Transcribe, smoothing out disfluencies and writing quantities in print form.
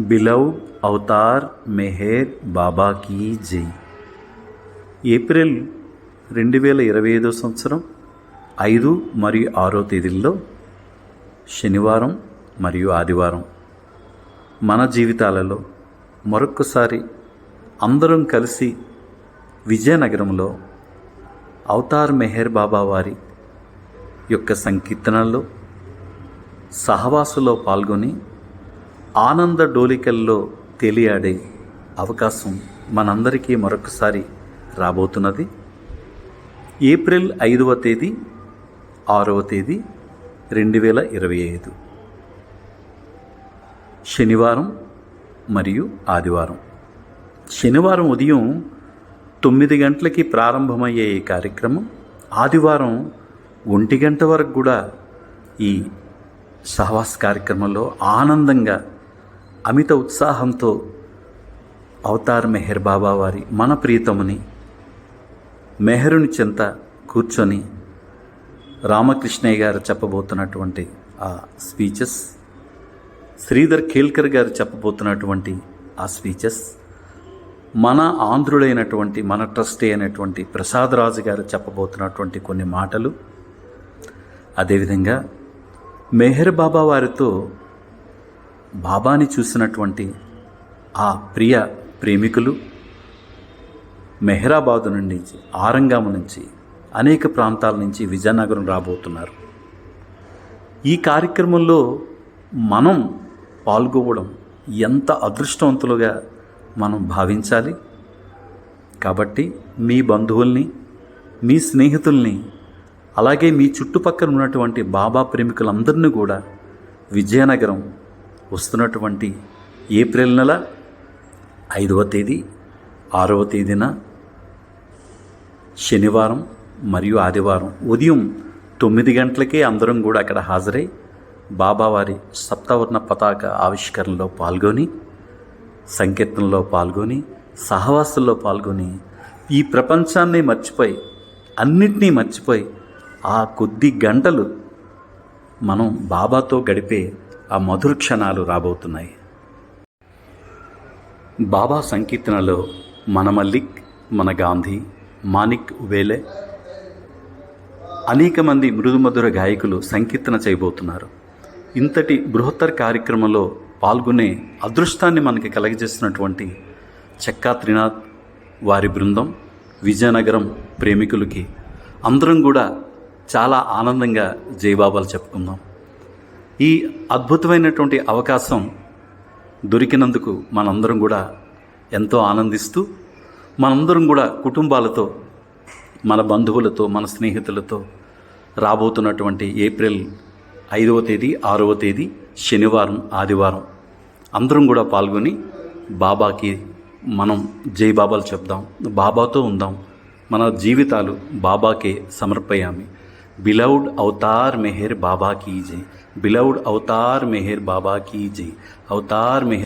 Beloved Avatar Meher బాబా key జై. April 2025 సంవత్సరం 5 మరియు 6 తేదీల్లో శనివారం మరియు ఆదివారం మన జీవితాలలో మరొక్కసారి అందరం కలిసి విజయనగరంలో అవతార్ మెహర్ బాబా వారి యొక్క సంకీర్తనల్లో సహవాసులో పాల్గొని ఆనంద డోలికల్లో తేలియాడే అవకాశం మనందరికీ మరొకసారి రాబోతున్నది. ఏప్రిల్ 5వ తేదీ 6వ తేదీ 2025 శనివారం మరియు ఆదివారం. శనివారం ఉదయం 9 గంటలకి ప్రారంభమయ్యే ఈ కార్యక్రమం ఆదివారం 1 గంట వరకు కూడా ఈ సహవాస కార్యక్రమంలో ఆనందంగా అమిత ఉత్సాహంతో అవతార్ మెహర్ బాబా వారి మన ప్రియతముని మెహరుని చెంత కూర్చొని రామకృష్ణయ్య గారు చెప్పబోతున్నటువంటి ఆ స్పీచెస్, శ్రీధర్ ఖేల్కర్ గారు చెప్పబోతున్నటువంటి ఆ స్పీచెస్, మన ఆంధ్రుడైనటువంటి మన ట్రస్టీ అయినటువంటి ప్రసాద్ రాజు గారు చెప్పబోతున్నటువంటి కొన్ని మాటలు, అదేవిధంగా మెహర్ బాబా వారితో బాబాని చూసినటువంటి ఆ ప్రియ ప్రేమికులు మెహరాబాదు నుండి, ఆరంగాము నుంచి, అనేక ప్రాంతాల నుంచి విజయనగరం రాబోతున్నారు. ఈ కార్యక్రమంలో మనం పాల్గొవడం ఎంత అదృష్టవంతులుగా మనం భావించాలి. కాబట్టి మీ బంధువుల్ని, మీ స్నేహితుల్ని, అలాగే మీ చుట్టుపక్కల ఉన్నటువంటి బాబా ప్రేమికులందరినీ కూడా విజయనగరం వస్తున్నటువంటి ఏప్రిల్ నెల 5వ తేదీ 6వ తేదీన శనివారం మరియు ఆదివారం ఉదయం 9 గంటలకే అందరం కూడా అక్కడ హాజరై బాబావారి సప్తవర్ణ పతాక ఆవిష్కరణలో పాల్గొని, సంకీర్తనలో పాల్గొని, సహవాసుల్లో పాల్గొని, ఈ ప్రపంచాన్ని మర్చిపోయి, అన్నిటినీ మర్చిపోయి ఆ కొద్ది గంటలు మనం బాబాతో గడిపే ఆ మధుర క్షణాలు రాబోతున్నాయి. బాబా సంకీర్తనలో మన మల్లిక్, మన గాంధీ, మాణిక్ వేలే, అనేక మంది మృదుమధుర గాయకులు సంకీర్తన చేయబోతున్నారు. ఇంతటి బృహత్తర కార్యక్రమంలో పాల్గొనే అదృష్టాన్ని మనకి కలగజేసినటువంటి చెక్కా త్రినాథ్ వారి బృందం, విజయనగరం ప్రేమికులకి అందరం కూడా చాలా ఆనందంగా జయబాబాలు చెప్పుకుందాం. ఈ అద్భుతమైనటువంటి అవకాశం దొరికినందుకు మనందరం కూడా ఎంతో ఆనందిస్తూ, మనందరం కూడా కుటుంబాలతో, మన బంధువులతో, మన స్నేహితులతో రాబోతున్నటువంటి ఏప్రిల్ 5వ తేదీ 6వ తేదీ శనివారం ఆదివారం అందరం కూడా పాల్గొని బాబాకి మనం జై బాబాలు చెప్దాం, బాబాతో ఉందాం, మన జీవితాలు బాబాకే సమర్పయామి. బిలౌడ్ అవతార్ మెహర్ బాబా కీ జై. బిలౌడ్ అవతార్ మెహర్ బాబా కీ జై. అవతార్ మెహర్